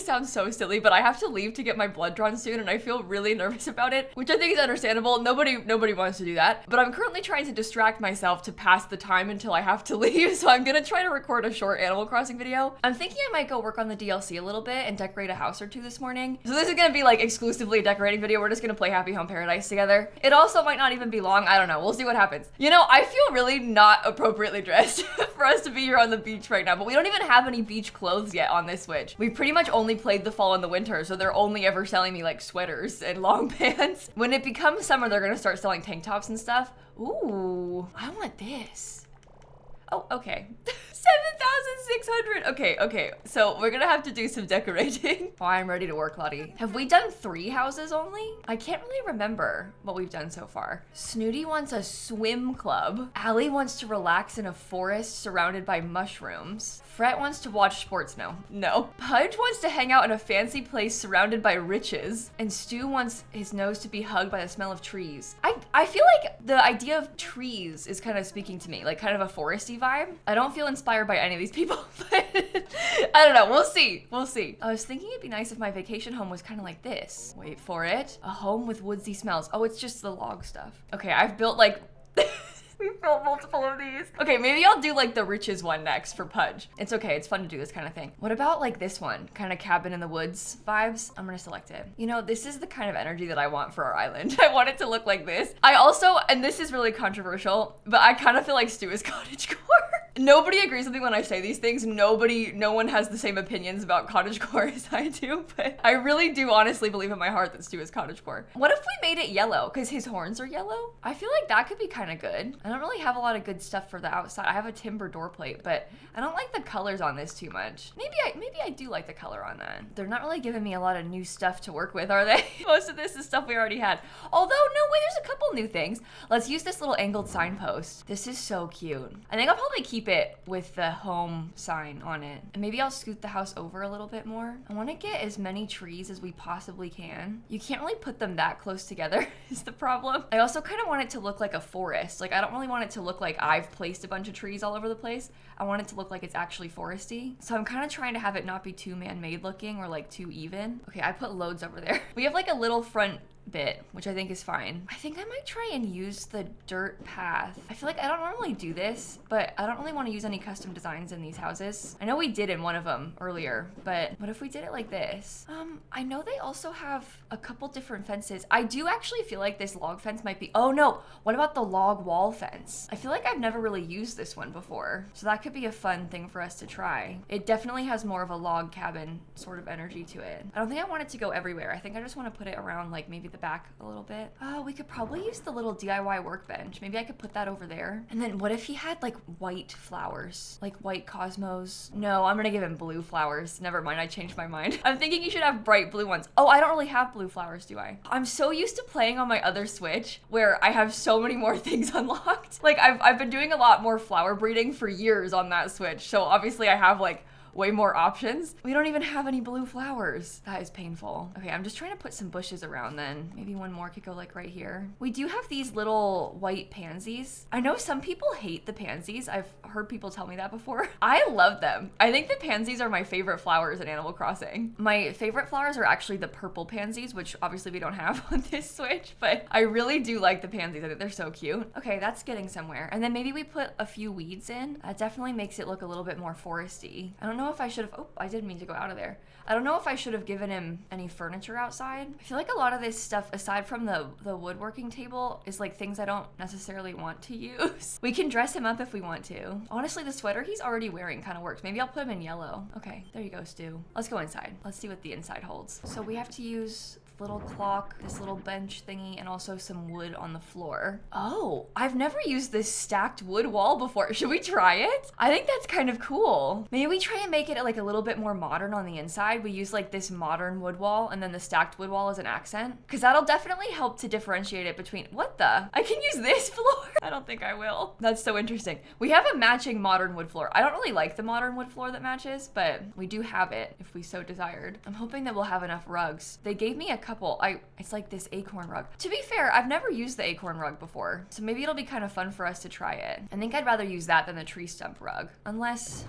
this sounds so silly, but I have to leave to get my blood drawn soon, and I feel really nervous about it, which I think is understandable. Nobody wants to do that. But I'm currently trying to distract myself to pass the time until I have to leave, so I'm gonna try to record a short Animal Crossing video. I'm thinking I might go work on the DLC a little bit and decorate a house or two this morning. So this is gonna be like exclusively a decorating video. We're just gonna play Happy Home Paradise together. It also might not even be long. I don't know. We'll see what happens. You know, I feel really not appropriately dressed for us to be here on the beach right now, but we don't even have any beach clothes yet on this Switch. We pretty much only played the fall and the winter, so they're only ever selling me like sweaters and long pants. When it becomes summer, they're gonna start selling tank tops and stuff. Ooh, I want this. Oh, okay. 7,600. Okay. So we're gonna have to do some decorating. Oh, I'm ready to work, Lottie. Have we done 3 houses only? I can't really remember what we've done so far. Snooty wants a swim club. Allie wants to relax in a forest surrounded by mushrooms. Fret wants to watch sports. No. Pudge wants to hang out in a fancy place surrounded by riches. And Stu wants his nose to be hugged by the smell of trees. I feel like the idea of trees is kind of speaking to me, like kind of a foresty vibe. I don't feel inspired by any of these people, but I don't know. We'll see. I was thinking it'd be nice if my vacation home was kind of like this. Wait for it. A home with woodsy smells. Oh, it's just the log stuff. Okay, I've built like... We've built multiple of these. Okay, maybe I'll do like the riches one next for Pudge. It's okay, it's fun to do this kind of thing. What about like this one? Kind of cabin in the woods vibes? I'm gonna select it. You know, this is the kind of energy that I want for our island. I want it to look like this. I also, and this is really controversial, but I kind of feel like Stu is cottagecore. Nobody agrees with me when I say these things. No one has the same opinions about cottagecore as I do, but I really do honestly believe in my heart that Stu is cottagecore. What if we made it yellow? Because his horns are yellow? I feel like that could be kind of good. I don't really have a lot of good stuff for the outside. I have a timber door plate, but I don't like the colors on this too much. Maybe I do like the color on that. They're not really giving me a lot of new stuff to work with, are they? Most of this is stuff we already had. Although, no, wait, there's a couple new things. Let's use this little angled signpost. This is so cute. I think I'll probably keep it with the home sign on it. And maybe I'll scoot the house over a little bit more. I want to get as many trees as we possibly can. You can't really put them that close together is the problem. I also kind of want it to look like a forest. Like, I don't really want it to look like I've placed a bunch of trees all over the place. I want it to look like it's actually foresty. So I'm kind of trying to have it not be too man-made looking or like too even. Okay, I put loads over there. We have like a little front bit, which I think is fine. I think I might try and use the dirt path. I feel like I don't normally do this, but I don't really want to use any custom designs in these houses. I know we did in one of them earlier, but what if we did it like this? I know they also have a couple different fences. I do actually feel like this log fence might be, oh no, what about the log wall fence? I feel like I've never really used this one before, so that could be a fun thing for us to try. It definitely has more of a log cabin sort of energy to it. I don't think I want it to go everywhere. I think I just want to put it around like maybe the back a little bit. Oh, we could probably use the little DIY workbench. Maybe I could put that over there. And then what if he had like white flowers? Like white cosmos? No, I'm gonna give him blue flowers. Never mind, I changed my mind. I'm thinking you should have bright blue ones. Oh, I don't really have blue flowers, do I? I'm so used to playing on my other Switch where I have so many more things unlocked. Like I've been doing a lot more flower breeding for years on that Switch. So obviously I have like way more options. We don't even have any blue flowers. That is painful. Okay, I'm just trying to put some bushes around then. Maybe one more could go like right here. We do have these little white pansies. I know some people hate the pansies. I've heard people tell me that before. I love them. I think the pansies are my favorite flowers in Animal Crossing. My favorite flowers are actually the purple pansies, which obviously we don't have on this Switch, but I really do like the pansies. I think they're so cute. Okay, that's getting somewhere. And then maybe we put a few weeds in. That definitely makes it look a little bit more foresty. I don't know if I should have, oh, I didn't mean to go out of there. I don't know if I should have given him any furniture outside. I feel like a lot of this stuff, aside from the woodworking table, is like things I don't necessarily want to use. We can dress him up if we want to. Honestly, the sweater he's already wearing kind of works. Maybe I'll put him in yellow. Okay, there you go, Stu. Let's go inside. Let's see what the inside holds. So we have to use little clock, this little bench thingy, and also some wood on the floor. Oh, I've never used this stacked wood wall before. Should we try it? I think that's kind of cool. Maybe we try and make it like a little bit more modern on the inside. We use like this modern wood wall and then the stacked wood wall as an accent, because that'll definitely help to differentiate it between, what the? I can use this floor? I don't think I will. That's so interesting. We have a matching modern wood floor. I don't really like the modern wood floor that matches, but we do have it if we so desired. I'm hoping that we'll have enough rugs. They gave me a couple. It's like this acorn rug. To be fair, I've never used the acorn rug before, so maybe it'll be kind of fun for us to try it. I think I'd rather use that than the tree stump rug. Unless,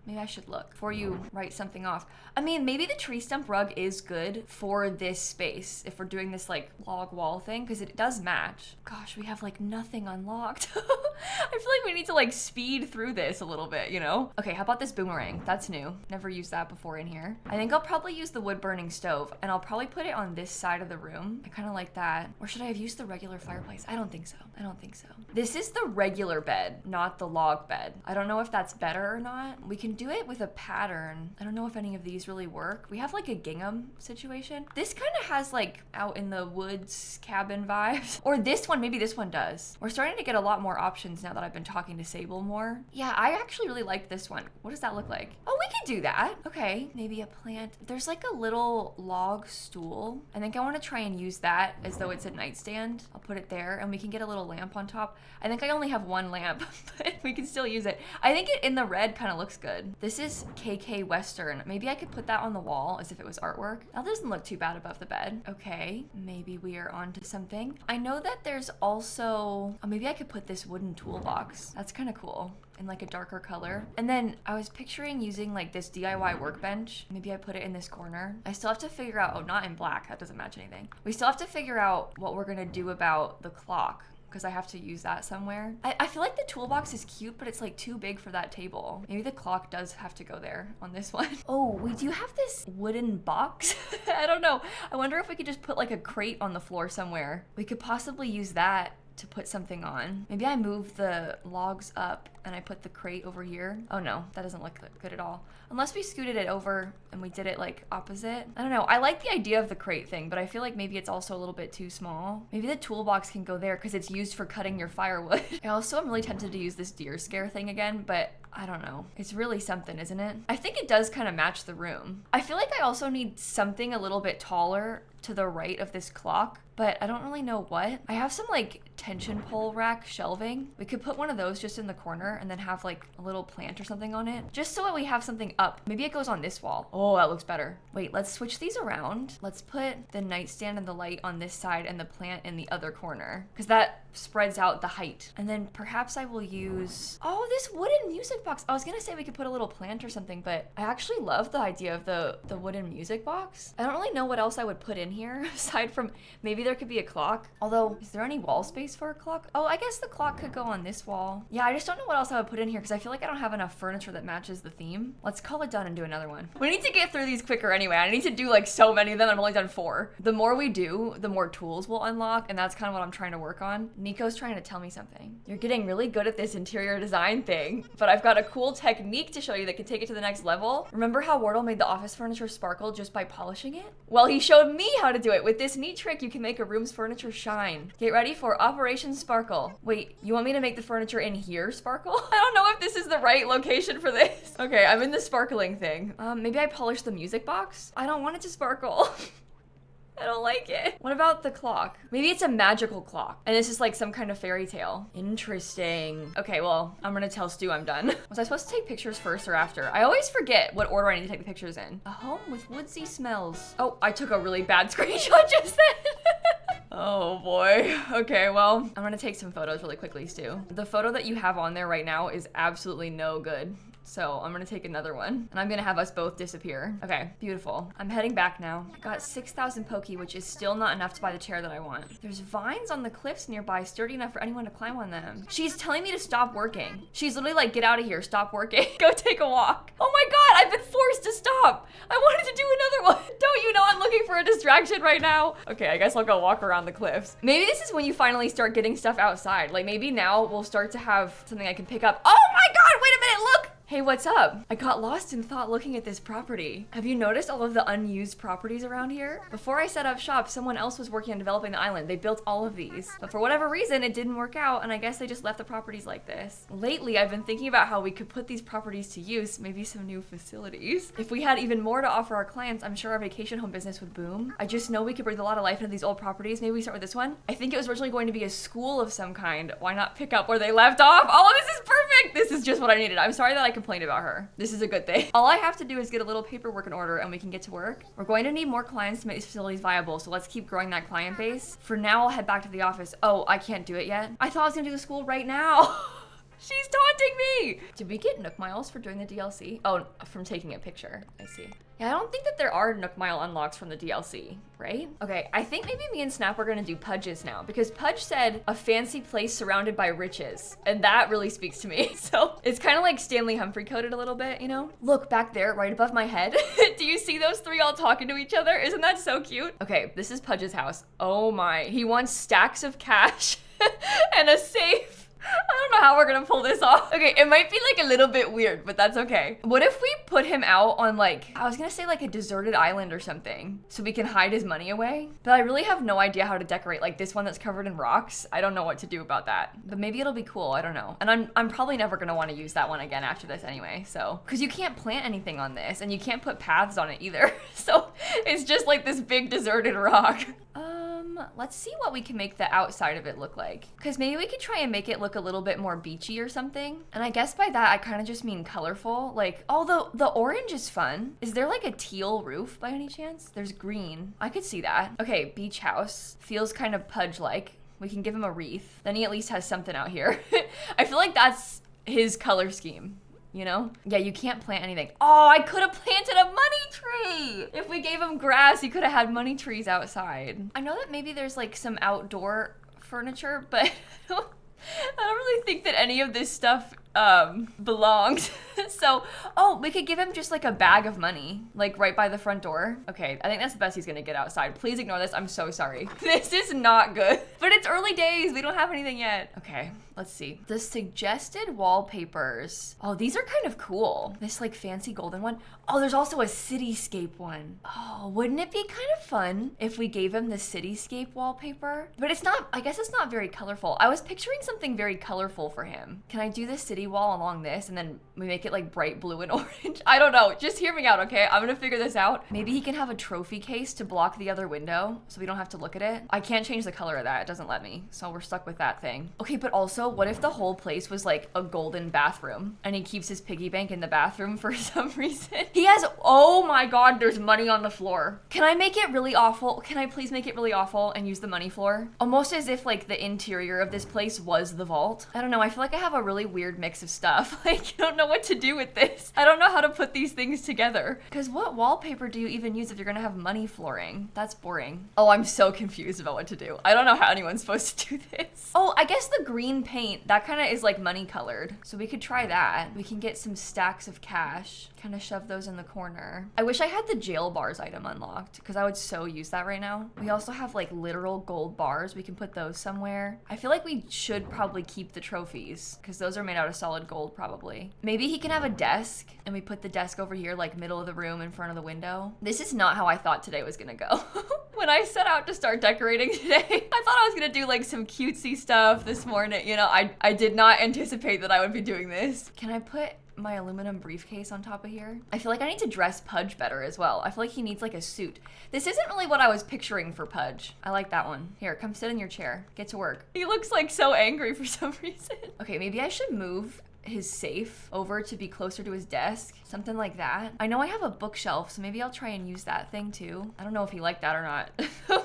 Maybe I should look before you write something off. I mean, maybe the tree stump rug is good for this space if we're doing this like log wall thing, because it does match. Gosh, we have like nothing unlocked. I feel like we need to like speed through this a little bit, you know? Okay, how about this boomerang? That's new. Never used that before in here. I think I'll probably use the wood burning stove, and I'll probably put it on this side of the room. I kind of like that. Or should I have used the regular fireplace? I don't think so. I don't think so. This is the regular bed, not the log bed. I don't know if that's better or not. We can do it with a pattern. I don't know if any of these really work. We have like a gingham situation. This kind of has like out in the woods cabin vibes. Or this one, maybe this one does. We're starting to get a lot more options now that I've been talking to Sable more. Yeah, I actually really like this one. What does that look like? Oh, we could do that. Okay, maybe a plant. There's like a little log stool. I think I want to try and use that as though it's a nightstand. I'll put it there and we can get a little lamp on top. I think I only have one lamp, but we can still use it. I think it in the red kind of looks good. This is KK Western. Maybe I could put that on the wall as if it was artwork. That doesn't look too bad above the bed. Okay, maybe we are onto something. I know that there's also, oh, maybe I could put this wooden toolbox. That's kind of cool. In like a darker color. And then I was picturing using like this DIY workbench. Maybe I put it in this corner. I still have to figure out, oh, not in black, that doesn't match anything. We still have to figure out what we're gonna do about the clock, because I have to use that somewhere. I feel like the toolbox is cute, but it's like too big for that table. Maybe the clock does have to go there on this one. Oh, we do have this wooden box. I don't know. I wonder if we could just put like a crate on the floor somewhere. We could possibly use that to put something on. Maybe I move the logs up and I put the crate over here. Oh no, that doesn't look good at all. Unless we scooted it over and we did it like opposite. I don't know. I like the idea of the crate thing, but I feel like maybe it's also a little bit too small. Maybe the toolbox can go there because it's used for cutting your firewood. I also am really tempted to use this deer scare thing again, but I don't know. It's really something, isn't it? I think it does kind of match the room. I feel like I also need something a little bit taller to the right of this clock, but I don't really know what. I have some like tension pole rack shelving. We could put one of those just in the corner and then have like a little plant or something on it, just so that we have something up. Maybe it goes on this wall. Oh, that looks better. Wait, let's switch these around. Let's put the nightstand and the light on this side and the plant in the other corner, because that spreads out the height. And then perhaps I will use, oh, this wooden music box. I was gonna say we could put a little plant or something, but I actually love the idea of the wooden music box. I don't really know what else I would put in here aside from maybe there could be a clock. Although, is there any wall space for a clock? Oh, I guess the clock could go on this wall. Yeah, I just don't know what else I would put in here because I feel like I don't have enough furniture that matches the theme. Let's call it done and do another one. We need to get through these quicker anyway. I need to do like so many of them. I've only done 4. The more we do, the more tools we'll unlock, and that's kind of what I'm trying to work on. Nico's trying to tell me something. You're getting really good at this interior design thing, but I've got a cool technique to show you that can take it to the next level. Remember how Wardle made the office furniture sparkle just by polishing it? Well, he showed me how to do it. With this neat trick, you can make a room's furniture shine. Get ready for Operation Sparkle. Wait, you want me to make the furniture in here sparkle? I don't know if this is the right location for this. Okay, I'm in the sparkling thing. Maybe I polish the music box? I don't want it to sparkle. I don't like it. What about the clock? Maybe it's a magical clock, and this is like some kind of fairy tale. Interesting. Okay, well, I'm gonna tell Stu I'm done. Was I supposed to take pictures first or after? I always forget what order I need to take the pictures in. A home with woodsy smells. Oh, I took a really bad screenshot just then. Oh boy. Okay, well, I'm gonna take some photos really quickly, Stu. The photo that you have on there right now is absolutely no good. So I'm gonna take another one and I'm gonna have us both disappear. Okay, beautiful. I'm heading back now. I got 6,000 Poki, which is still not enough to buy the chair that I want. There's vines on the cliffs nearby, sturdy enough for anyone to climb on them. She's telling me to stop working. She's literally like, get out of here, stop working. Go take a walk. Oh my God, I've been forced to stop. I wanted to do another one. Don't you know I'm looking for a distraction right now? Okay, I guess I'll go walk around the cliffs. Maybe this is when you finally start getting stuff outside. Like maybe now we'll start to have something I can pick up. Oh my God, wait a minute, look. Hey, what's up? I got lost in thought looking at this property. Have you noticed all of the unused properties around here? Before I set up shop, someone else was working on developing the island. They built all of these, but for whatever reason, it didn't work out, and I guess they just left the properties like this. Lately, I've been thinking about how we could put these properties to use, maybe some new facilities. If we had even more to offer our clients, I'm sure our vacation home business would boom. I just know we could breathe a lot of life into these old properties. Maybe we start with this one. I think it was originally going to be a school of some kind. Why not pick up where they left off? Oh, this is perfect! This is just what I needed. I'm sorry that I complained about her. This is a good thing. All I have to do is get a little paperwork in order and we can get to work. We're going to need more clients to make these facilities viable, so let's keep growing that client base. For now, I'll head back to the office. Oh, I can't do it yet. I thought I was gonna do the school right now. She's taunting me! Did we get Nook Miles for doing the DLC? Oh, from taking a picture. I see. Yeah, I don't think that there are Nook Mile unlocks from the DLC, right? Okay, I think maybe me and Snap are gonna do Pudge's now because Pudge said a fancy place surrounded by riches. And that really speaks to me. So it's kind of like Stanley Humphrey coded a little bit, you know? Look back there, right above my head. Do you see those three all talking to each other? Isn't that so cute? Okay, this is Pudge's house. Oh my, he wants stacks of cash and a safe. I don't know how we're gonna pull this off. Okay, it might be like a little bit weird, but that's okay. What if we put him out on like, I was gonna say like a deserted island or something so we can hide his money away? But I really have no idea how to decorate like this one that's covered in rocks. I don't know what to do about that, but maybe it'll be cool. I don't know. And I'm probably never gonna wanna use that one again after this anyway, so. Cause you can't plant anything on this and you can't put paths on it either. So it's just like this big deserted rock. Let's see what we can make the outside of it look like. Cause maybe we could try and make it look a little bit more beachy or something. And I guess by that, I kind of just mean colorful. Like, although the orange is fun. Is there like a teal roof by any chance? There's green. I could see that. Okay, beach house. Feels kind of Pudge-like. We can give him a wreath. Then he at least has something out here. I feel like that's his color scheme. You know? Yeah, you can't plant anything. Oh, I could have planted a money tree! If we gave him grass, he could have had money trees outside. I know that maybe there's like some outdoor furniture, but I don't really think that any of this stuff belongs. So, oh, we could give him just like a bag of money, like right by the front door. Okay, I think that's the best he's gonna get outside. Please ignore this, I'm so sorry. This is not good, but it's early days, we don't have anything yet. Okay, let's see. The suggested wallpapers. Oh, these are kind of cool. This like fancy golden one. Oh, there's also a cityscape one. Oh, wouldn't it be kind of fun if we gave him the cityscape wallpaper? But it's not, I guess it's not very colorful. I was picturing something very colorful for him. Can I do the city wall along this and then we make it like bright blue and orange? I don't know, just hear me out, okay? I'm gonna figure this out. Maybe he can have a trophy case to block the other window so we don't have to look at it. I can't change the color of that, it doesn't let me. So we're stuck with that thing. Okay, but also what if the whole place was like a golden bathroom and he keeps his piggy bank in the bathroom for some reason? He has, oh my God, there's money on the floor. Can I make it really awful? Can I please make it really awful and use the money floor? Almost as if like the interior of this place was the vault. I don't know, I feel like I have a really weird mix of stuff. Like, I don't know what to do with this. I don't know how to put these things together. Because what wallpaper do you even use if you're gonna have money flooring? That's boring. Oh, I'm so confused about what to do. I don't know how anyone's supposed to do this. Oh, I guess the green paint, that kind of is like money colored. So we could try that. We can get some stacks of cash, kind of shove those in the corner. I wish I had the jail bars item unlocked because I would so use that right now. We also have like literal gold bars. We can put those somewhere. I feel like we should probably keep the trophies because those are made out of solid gold probably. Maybe he can have a desk and we put the desk over here like middle of the room in front of the window. This is not how I thought today was gonna go. When I set out to start decorating today, I thought I was gonna do like some cutesy stuff this morning. You know, I did not anticipate that I would be doing this. Can I put my aluminum briefcase on top of here? I feel like I need to dress Pudge better as well. I feel like he needs like a suit. This isn't really what I was picturing for Pudge. I like that one. Here, come sit in your chair. Get to work. He looks like so angry for some reason. Okay, maybe I should move his safe over to be closer to his desk, something like that. I know I have a bookshelf, so maybe I'll try and use that thing too. I don't know if he liked that or not.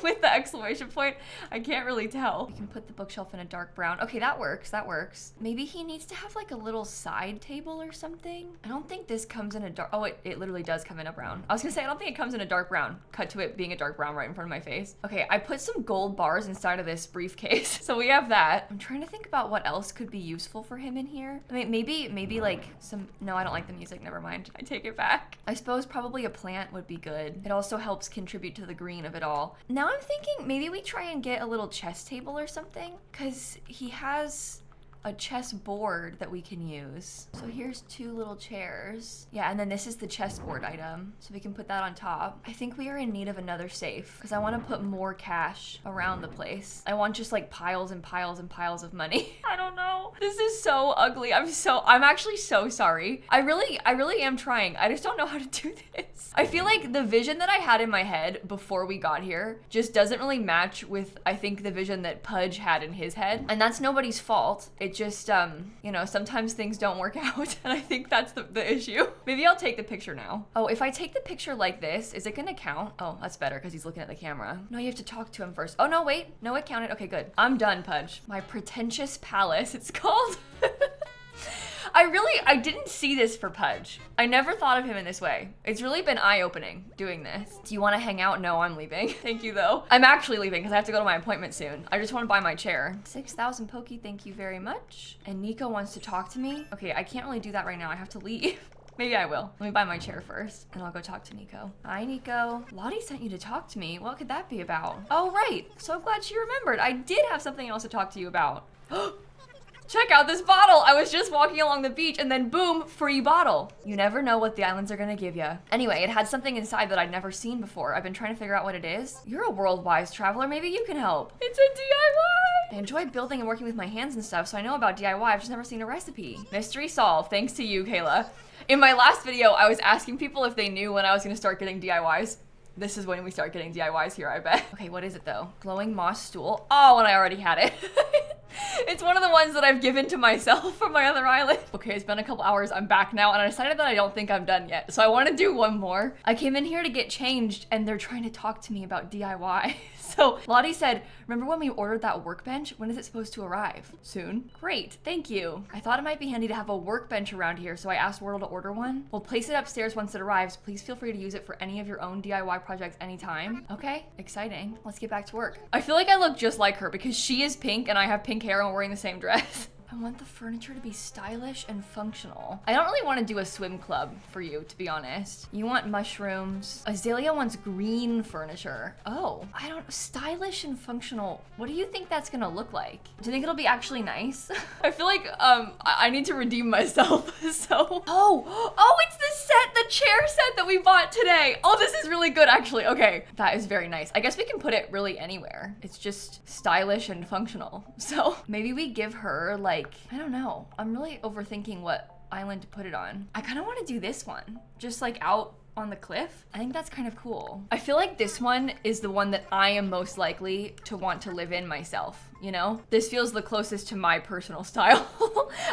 With the exclamation point, I can't really tell. You can put the bookshelf in a dark brown. Okay, that works, that works. Maybe he needs to have like a little side table or something. I don't think this comes in a dark, oh, it literally does come in a brown. I was gonna say, I don't think it comes in a dark brown. Cut to it being a dark brown right in front of my face. Okay, I put some gold bars inside of this briefcase, so we have that. I'm trying to think about what else could be useful for him in here. I mean, maybe like some, no, I don't like the music, never mind. I take it back. I suppose probably a plant would be good. It also helps contribute to the green of it all. Now I'm thinking maybe we try and get a little chess table or something, because he has a chess board that we can use. So here's two little chairs. Yeah, and then this is the chessboard item. So we can put that on top. I think we are in need of another safe because I want to put more cash around the place. I want just like piles and piles and piles of money. I don't know. This is so ugly. I'm actually so sorry. I really am trying. I just don't know how to do this. I feel like the vision that I had in my head before we got here just doesn't really match with, I think, the vision that Pudge had in his head. And that's nobody's fault. It just, you know, sometimes things don't work out, and I think that's the issue. Maybe I'll take the picture now. Oh, if I take the picture like this, is it gonna count? Oh, that's better because he's looking at the camera. No, you have to talk to him first. Oh, no, wait. No, it counted. Okay, good. I'm done, Pudge. My pretentious palace, it's called. I didn't see this for Pudge. I never thought of him in this way. It's really been eye-opening doing this. Do you want to hang out? No, I'm leaving. Thank you though. I'm actually leaving because I have to go to my appointment soon. I just want to buy my chair. 6,000 Pokey, thank you very much. And Nico wants to talk to me. Okay, I can't really do that right now. I have to leave. Maybe I will. Let me buy my chair first and I'll go talk to Nico. Hi, Nico. Lottie sent you to talk to me. What could that be about? Oh, right. So I'm glad she remembered. I did have something else to talk to you about. Check out this bottle. I was just walking along the beach and then boom, free bottle. You never know what the islands are gonna give you. Anyway, it had something inside that I'd never seen before. I've been trying to figure out what it is. You're a world-wise traveler. Maybe you can help. It's a DIY. I enjoy building and working with my hands and stuff, so I know about DIY. I've just never seen a recipe. Mystery solved. Thanks to you, Kayla. In my last video, I was asking people if they knew when I was gonna start getting DIYs. This is when we start getting DIYs here, I bet. Okay, what is it though? Glowing moss stool. Oh, and I already had it. It's one of the ones that I've given to myself from my other island. Okay, it's been a couple hours. I'm back now and I decided that I don't think I'm done yet. So I want to do one more. I came in here to get changed and they're trying to talk to me about DIY. So Lottie said, remember when we ordered that workbench? When is it supposed to arrive? Soon. Great, thank you. I thought it might be handy to have a workbench around here, so I asked Wordle to order one. We'll place it upstairs once it arrives. Please feel free to use it for any of your own DIY projects anytime. Okay, exciting. Let's get back to work. I feel like I look just like her because she is pink and I have pink hair and we're wearing the same dress. I want the furniture to be stylish and functional. I don't really want to do a swim club for you, to be honest. You want mushrooms. Azalea wants green furniture. Oh, I don't, stylish and functional. What do you think that's gonna look like? Do you think it'll be actually nice? I feel like I need to redeem myself, so. Oh, it's the set, the chair set that we bought today. Oh, this is really good, actually. Okay, that is very nice. I guess we can put it really anywhere. It's just stylish and functional. So maybe we give her like, I don't know. I'm really overthinking what island to put it on. I kind of want to do this one, just like out on the cliff. I think that's kind of cool. I feel like this one is the one that I am most likely to want to live in myself, you know? This feels the closest to my personal style.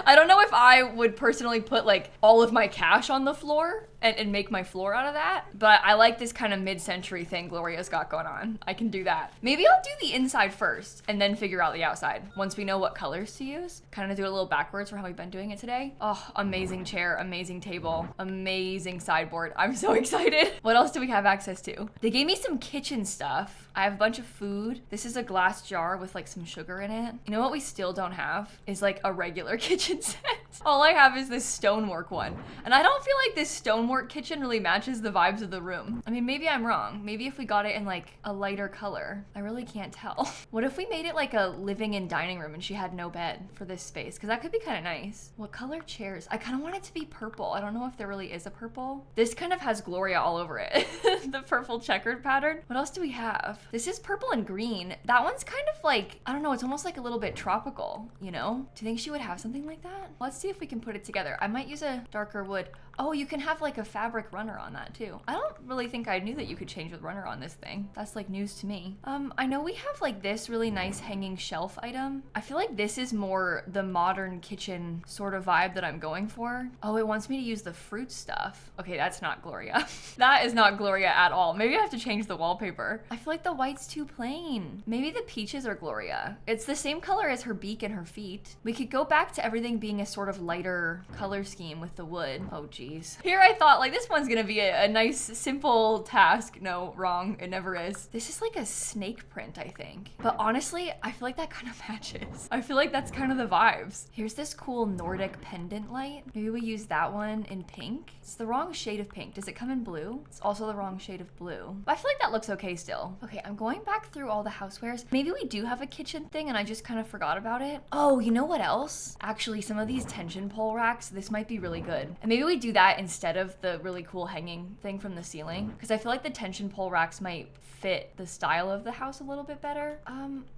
I don't know if I would personally put like all of my cash on the floor and make my floor out of that, but I like this kind of mid-century thing Gloria's got going on. I can do that. Maybe I'll do the inside first and then figure out the outside once we know what colors to use. Kind of do it a little backwards for how we've been doing it today. Oh, amazing chair, amazing table, amazing sideboard. I'm so excited. What else do we have access to? They gave me some kitchen stuff. I have a bunch of food. This is a glass jar with like some sugar in it. You know what we still don't have is like a regular kitchen set. All I have is this stonework one. And I don't feel like this stonework kitchen really matches the vibes of the room. I mean, maybe I'm wrong. Maybe if we got it in like a lighter color. I really can't tell. What if we made it like a living and dining room and she had no bed for this space? Because that could be kind of nice. What color chairs? I kind of want it to be purple. I don't know if there really is a purple. This kind of has Gloria all over it. The purple checkered pattern. What else do we have? This is purple and green. That one's kind of like, I don't know, it's almost like a little bit tropical, you know? Do you think she would have something like that? Let's see if we can put it together. I might use a darker wood. Oh, you can have like a fabric runner on that too. I don't really think I knew that you could change the runner on this thing. That's like news to me. I know we have like this really nice hanging shelf item. I feel like this is more the modern kitchen sort of vibe that I'm going for. Oh, it wants me to use the fruit stuff. Okay, that's not Gloria. That is not Gloria at all. Maybe I have to change the wallpaper. I feel like the white's too plain. Maybe the peaches are Gloria. It's the same color as her beak and her feet. We could go back to everything being a sort of lighter color scheme with the wood. Oh, geez. Here I thought like this one's gonna be a nice simple task. No, wrong, it never is. This is like a snake print, I think. But honestly, I feel like that kind of matches. I feel like that's kind of the vibes. Here's this cool Nordic pendant light. Maybe we use that one in pink. It's the wrong shade of pink. Does it come in blue? It's also the wrong shade of blue. But I feel like that looks okay still. Okay, I'm going back through all the housewares. Maybe we do have a kitchen thing and I just kind of forgot about it. Oh, you know what else? Actually, some of these tension pole racks, this might be really good. And maybe we do that instead of the really cool hanging thing from the ceiling. Because I feel like the tension pole racks might fit the style of the house a little bit better.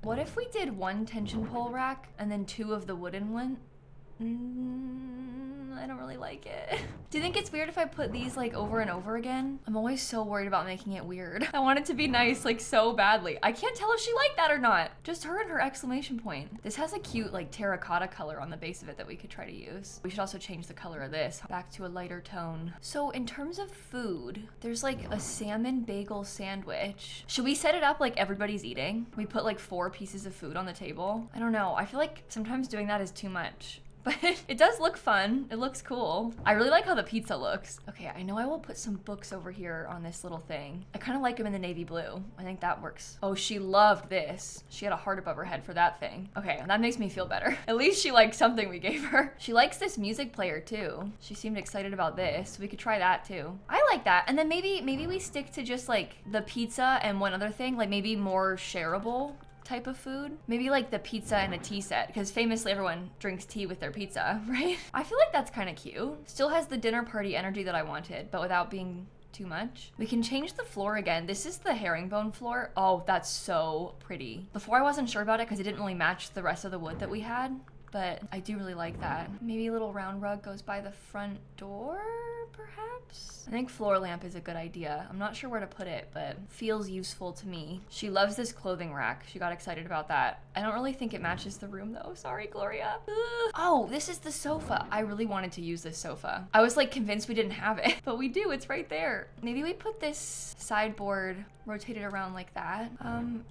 What if we did one tension pole rack and then two of the wooden one? I don't really like it. Do you think it's weird if I put these like over and over again? I'm always so worried about making it weird. I want it to be nice like so badly. I can't tell if she liked that or not. Just her and her exclamation point. This has a cute like terracotta color on the base of it that we could try to use. We should also change the color of this back to a lighter tone. So in terms of food, there's like a salmon bagel sandwich. Should we set it up like everybody's eating? We put like 4 pieces of food on the table. I don't know. I feel like sometimes doing that is too much. but it does look fun. It looks cool. I really like how the pizza looks. Okay, I know I will put some books over here on this little thing. I kind of like them in the navy blue. I think that works. Oh, she loved this. She had a heart above her head for that thing. Okay, that makes me feel better. At least she liked something we gave her. She likes this music player too. She seemed excited about this. We could try that too. I like that. And then maybe we stick to just like the pizza and one other thing, like maybe more shareable type of food. Maybe like the pizza and a tea set, because famously everyone drinks tea with their pizza, right? I feel like that's kind of cute. Still has the dinner party energy that I wanted, but without being too much. We can change the floor again. This is the herringbone floor. Oh, that's so pretty. Before I wasn't sure about it because it didn't really match the rest of the wood that we had, but I do really like that. Maybe a little round rug goes by the front door, perhaps? I think floor lamp is a good idea. I'm not sure where to put it, but feels useful to me. She loves this clothing rack. She got excited about that. I don't really think it matches the room though. Sorry, Gloria. Ugh. Oh, this is the sofa. I really wanted to use this sofa. I was like convinced we didn't have it, but we do. It's right there. Maybe we put this sideboard rotated around like that.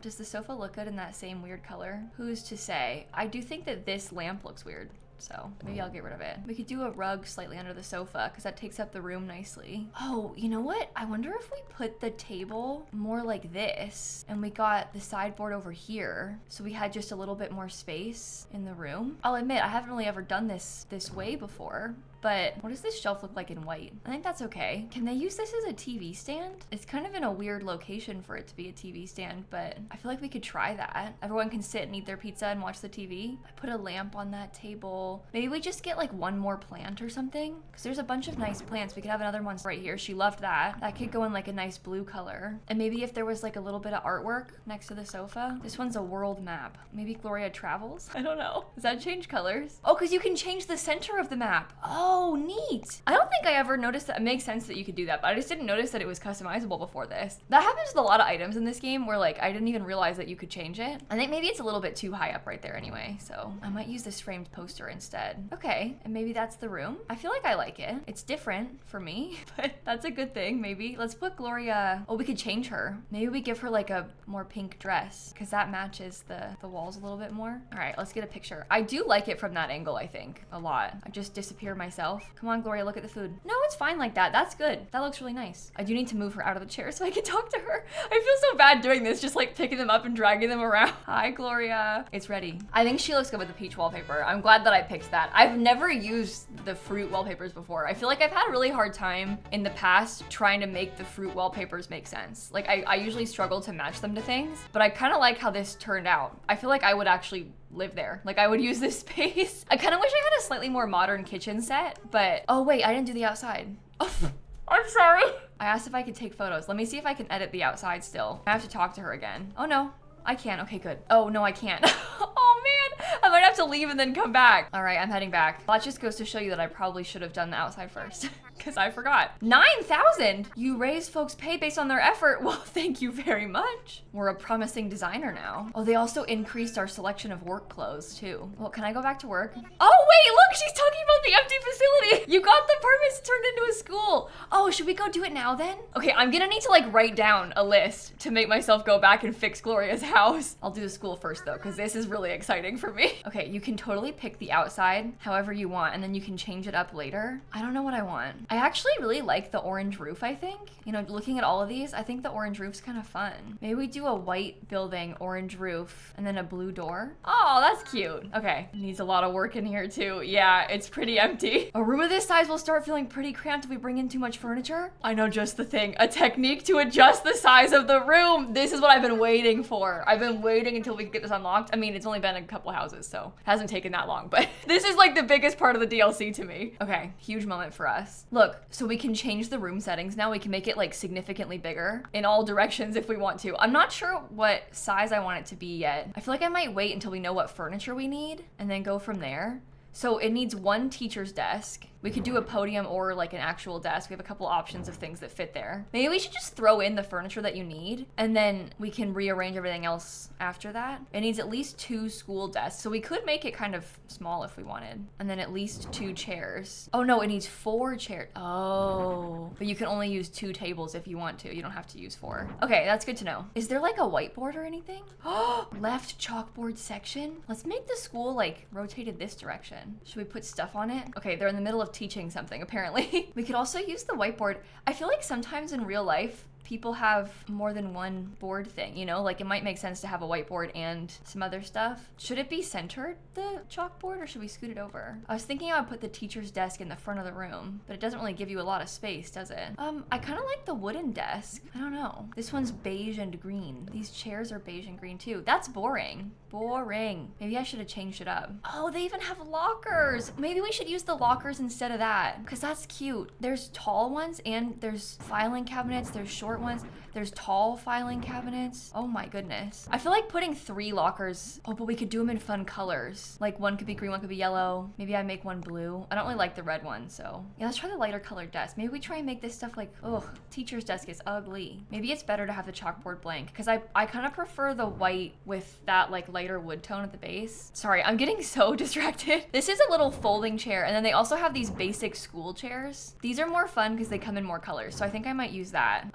Does the sofa look good in that same weird color? Who's to say? I do think that this lamp looks weird, so maybe I'll get rid of it. We could do a rug slightly under the sofa because that takes up the room nicely. Oh, you know what? I wonder if we put the table more like this and we got the sideboard over here so we had just a little bit more space in the room. I'll admit, I haven't really ever done this way before. But what does this shelf look like in white? I think that's okay. Can they use this as a TV stand? It's kind of in a weird location for it to be a TV stand, but I feel like we could try that. Everyone can sit and eat their pizza and watch the TV. I put a lamp on that table. Maybe we just get like one more plant or something, because there's a bunch of nice plants. We could have another one right here. She loved that. That could go in like a nice blue color. And maybe if there was like a little bit of artwork next to the sofa. This one's a world map. Maybe Gloria travels? I don't know. Does that change colors? Oh, because you can change the center of the map. Oh, neat. I don't think I ever noticed that. It makes sense that you could do that, but I just didn't notice that it was customizable before this. That happens with a lot of items in this game where like I didn't even realize that you could change it. I think maybe it's a little bit too high up right there anyway, so I might use this framed poster instead. Okay, and maybe that's the room. I feel like I like it. It's different for me, but that's a good thing. Maybe let's put Gloria. Oh, we could change her. Maybe we give her like a more pink dress because that matches the walls a little bit more. All right, let's get a picture. I do like it from that angle, I think, a lot. I just disappear myself. Come on, Gloria, look at the food. No, it's fine like that. That's good. That looks really nice. I do need to move her out of the chair so I can talk to her. I feel so bad doing this, just like picking them up and dragging them around. Hi, Gloria. It's ready. I think she looks good with the peach wallpaper. I'm glad that I picked that. I've never used the fruit wallpapers before. I feel like I've had a really hard time in the past trying to make the fruit wallpapers make sense. Like I usually struggle to match them to things, but I kind of like how this turned out. I feel like I would actually live there. Like I would use this space. I kind of wish I had a slightly more modern kitchen set, but oh wait, I didn't do the outside. Oh, I'm sorry. I asked if I could take photos. Let me see if I can edit the outside still. I have to talk to her again. Oh no, I can. Okay, good. Oh no, I can't. Oh man, I might have to leave and then come back. All right, I'm heading back. That just goes to show you that I probably should have done the outside first. Because I forgot. 9,000! You raise folks' pay based on their effort. Well, thank you very much. We're a promising designer now. Oh, they also increased our selection of work clothes too. Well, can I go back to work? Oh, wait, look, she's talking about the empty facility. You got the permits turned into a school. Oh, should we go do it now then? Okay, I'm gonna need to like write down a list to make myself go back and fix Gloria's house. I'll do the school first though, because this is really exciting for me. Okay, you can totally pick the outside however you want, and then you can change it up later. I don't know what I want. I actually really like the orange roof, I think. You know, looking at all of these, I think the orange roof's kind of fun. Maybe we do a white building, orange roof, and then a blue door. Oh, that's cute. Okay, needs a lot of work in here too. Yeah, it's pretty empty. A room of this size will start feeling pretty cramped if we bring in too much furniture. I know just the thing. A technique to adjust the size of the room. This is what I've been waiting for. I've been waiting until we can get this unlocked. I mean, it's only been a couple houses, so it hasn't taken that long, but this is like the biggest part of the DLC to me. Okay, huge moment for us. Look, so we can change the room settings now. We can make it like significantly bigger in all directions if we want to. I'm not sure what size I want it to be yet. I feel like I might wait until we know what furniture we need and then go from there. So it needs one teacher's desk. We could do a podium or like an actual desk. We have a couple options of things that fit there. Maybe we should just throw in the furniture that you need and then we can rearrange everything else after that. It needs at least 2 school desks. So we could make it kind of small if we wanted. And then at least 2 chairs. Oh no, it needs 4 chairs. Oh, but you can only use 2 tables if you want to. You don't have to use 4. Okay, that's good to know. Is there like a whiteboard or anything? Oh, left chalkboard section. Let's make the school like rotated this direction. again? Should we put stuff on it? Okay, they're in the middle of teaching something, apparently. We could also use the whiteboard. I feel like sometimes in real life, people have more than one board thing, you know? Like it might make sense to have a whiteboard and some other stuff. Should it be centered, the chalkboard, or should we scoot it over? I was thinking I would put the teacher's desk in the front of the room, but it doesn't really give you a lot of space, does it? I kind of like the wooden desk. I don't know. This one's beige and green. These chairs are beige and green too. That's boring. Boring. Maybe I should have changed it up. Oh, they even have lockers. Maybe we should use the lockers instead of that, because that's cute. There's tall ones and there's filing cabinets. There's short ones. There's tall filing cabinets. Oh my goodness. I feel like putting 3 lockers. Oh, but we could do them in fun colors. Like one could be green, one could be yellow. Maybe I make one blue. I don't really like the red one, so. Yeah, let's try the lighter colored desk. Maybe we try and make this stuff like, ugh, teacher's desk is ugly. Maybe it's better to have the chalkboard blank, because I kind of prefer the white with that like lighter wood tone at the base. Sorry, I'm getting so distracted. This is a little folding chair, and then they also have these basic school chairs. These are more fun because they come in more colors, so I think I might use that.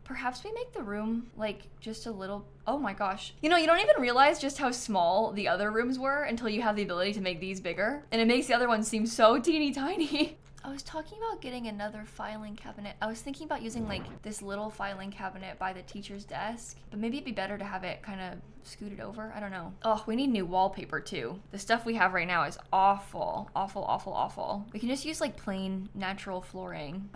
Perhaps we make the room like just a little, oh my gosh. You know, you don't even realize just how small the other rooms were until you have the ability to make these bigger, and it makes the other ones seem so teeny tiny. I was talking about getting another filing cabinet. I was thinking about using like this little filing cabinet by the teacher's desk, but maybe it'd be better to have it kind of scooted over. I don't know. Oh, we need new wallpaper too. The stuff we have right now is awful. Awful, awful, awful. We can just use like plain natural flooring.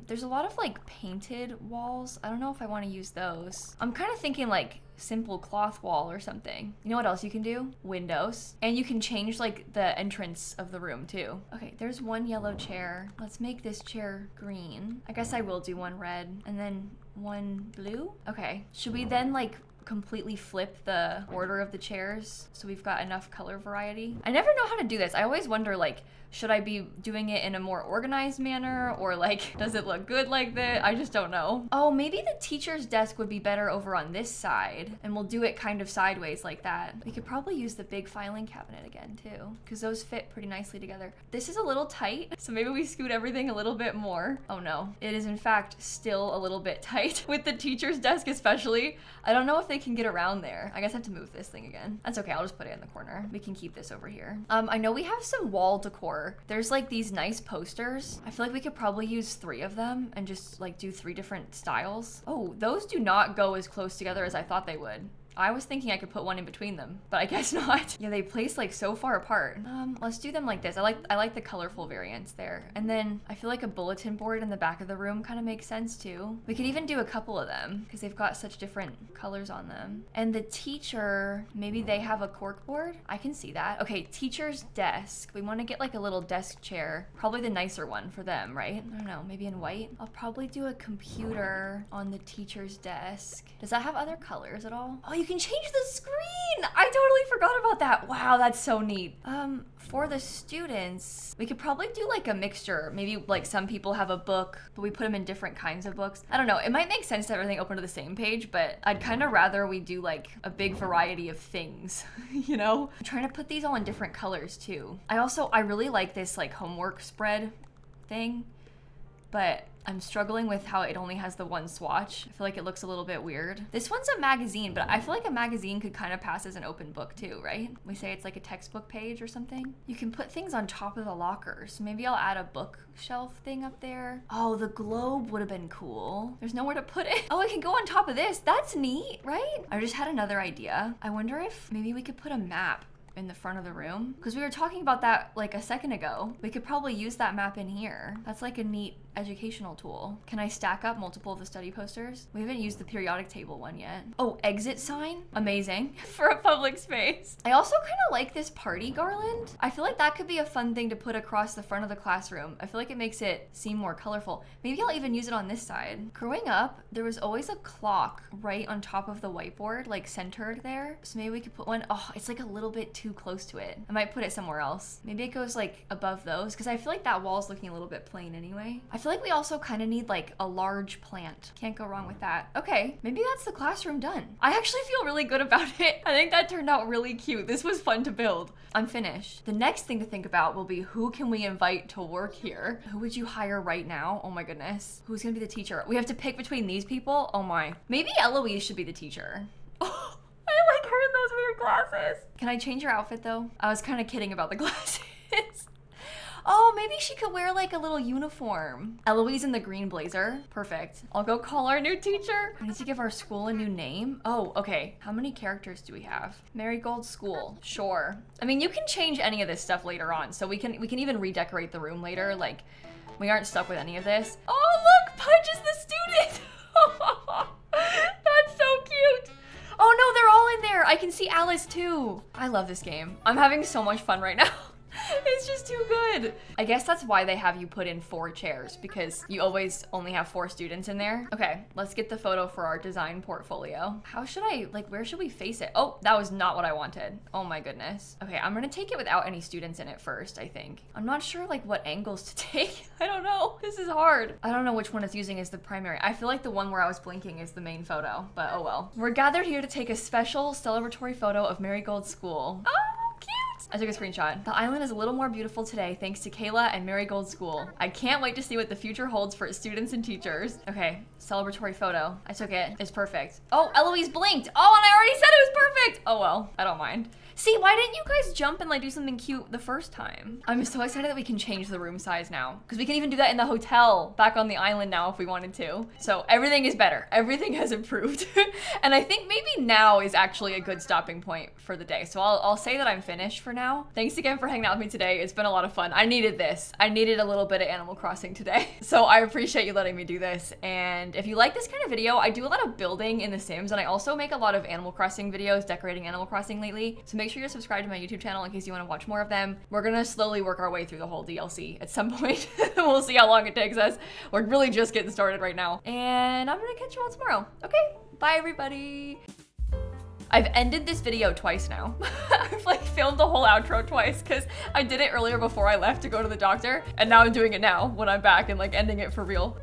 There's a lot of like painted walls. I don't know if I want to use those. I'm kind of thinking like simple cloth wall or something. You know what else you can do? Windows. And you can change like the entrance of the room too. Okay, there's one yellow chair. Let's make this chair green. I guess I will do one red and then one blue. Okay, should we then like completely flip the order of the chairs so we've got enough color variety? I never know how to do this. I always wonder like, should I be doing it in a more organized manner, or like, does it look good like that? I just don't know. Oh, maybe the teacher's desk would be better over on this side, and we'll do it kind of sideways like that. We could probably use the big filing cabinet again too, because those fit pretty nicely together. This is a little tight, so maybe we scoot everything a little bit more. Oh no, it is in fact still a little bit tight with the teacher's desk especially. I don't know if they can get around there. I guess I have to move this thing again. That's okay, I'll just put it in the corner. We can keep this over here. I know we have some wall decor. There's like these nice posters. I feel like we could probably use 3 of them and just like do 3 different styles. Oh, those do not go as close together as I thought they would. I was thinking I could put one in between them, but I guess not. Yeah, they place like so far apart. Let's do them like this. I like the colorful variants there. And then I feel like a bulletin board in the back of the room kind of makes sense too. We could even do a couple of them because they've got such different colors on them. And the teacher, maybe they have a cork board. I can see that. Okay, teacher's desk. We want to get like a little desk chair, probably the nicer one for them, right? I don't know, maybe in white. I'll probably do a computer on the teacher's desk. Does that have other colors at all? Oh, you can change the screen. I totally forgot about that. Wow, that's so neat. For the students, we could probably do like a mixture. Maybe like some people have a book, but we put them in different kinds of books. I don't know. It might make sense to have everything open to the same page, but I'd kind of rather we do like a big variety of things, you know? I'm trying to put these all in different colors too. I really like this like homework spread thing, but I'm struggling with how it only has the one swatch. I feel like it looks a little bit weird. This one's a magazine, but I feel like a magazine could kind of pass as an open book too, right? We say it's like a textbook page or something. You can put things on top of the lockers. Maybe I'll add a bookshelf thing up there. Oh, the globe would have been cool. There's nowhere to put it. Oh, it can go on top of this. That's neat, right? I just had another idea. I wonder if maybe we could put a map in the front of the room, because we were talking about that like a second ago. We could probably use that map in here. That's like a neat educational tool. Can I stack up multiple of the study posters? We haven't used the periodic table one yet. Oh, exit sign? Amazing. For a public space. I also kind of like this party garland. I feel like that could be a fun thing to put across the front of the classroom. I feel like it makes it seem more colorful. Maybe I'll even use it on this side. Growing up, there was always a clock right on top of the whiteboard, like centered there. So maybe we could put one. Oh, it's like a little bit too close to it. I might put it somewhere else. Maybe it goes like above those, because I feel like that wall's looking a little bit plain anyway. I feel like we also kind of need like a large plant. Can't go wrong with that. Okay, maybe that's the classroom done. I actually feel really good about it. I think that turned out really cute. This was fun to build. I'm finished. The next thing to think about will be, who can we invite to work here? Who would you hire right now? Oh my goodness. Who's gonna be the teacher? We have to pick between these people? Oh my. Maybe Eloise should be the teacher. Oh, I like her in those weird glasses. Can I change your outfit though? I was kind of kidding about the glasses. Oh, maybe she could wear like a little uniform. Eloise in the green blazer. Perfect. I'll go call our new teacher. I need to give our school a new name. Oh, okay. How many characters do we have? Marigold School. Sure. I mean, you can change any of this stuff later on, so we can even redecorate the room later. Like, we aren't stuck with any of this. Oh, look, Pudge is the student. That's so cute. Oh no, they're all in there. I can see Alice too. I love this game. I'm having so much fun right now. It's just too good. I guess that's why they have you put in 4 chairs, because you always only have 4 students in there. Okay, let's get the photo for our design portfolio. How should I, like, where should we face it? Oh, that was not what I wanted. Oh my goodness. Okay, I'm gonna take it without any students in it first, I think. I'm not sure like what angles to take. I don't know. This is hard. I don't know which one it's using as the primary. I feel like the one where I was blinking is the main photo, but oh well. We're gathered here to take a special celebratory photo of Marigold School. Oh! I took a screenshot. The island is a little more beautiful today thanks to Kayla and Marigold School. I can't wait to see what the future holds for its students and teachers. Okay, celebratory photo. I took it. It's perfect. Oh, Eloise blinked. Oh, and I already said it was perfect. Oh well, I don't mind. See, why didn't you guys jump and like do something cute the first time? I'm so excited that we can change the room size now, because we can even do that in the hotel back on the island now if we wanted to. So everything is better. Everything has improved. And I think maybe now is actually a good stopping point for the day. So I'll say that I'm finished for now. Thanks again for hanging out with me today. It's been a lot of fun. I needed this. I needed a little bit of Animal Crossing today. So I appreciate you letting me do this. And if you like this kind of video, I do a lot of building in The Sims, and I also make a lot of Animal Crossing videos decorating Animal Crossing lately. So make sure you're subscribed to my YouTube channel in case you want to watch more of them. We're gonna slowly work our way through the whole DLC at some point. We'll see how long it takes us. We're really just getting started right now. And I'm gonna catch you all tomorrow. Okay, bye everybody. I've ended this video twice now. I've like filmed the whole outro twice because I did it earlier before I left to go to the doctor, and now I'm doing it now when I'm back and like ending it for real.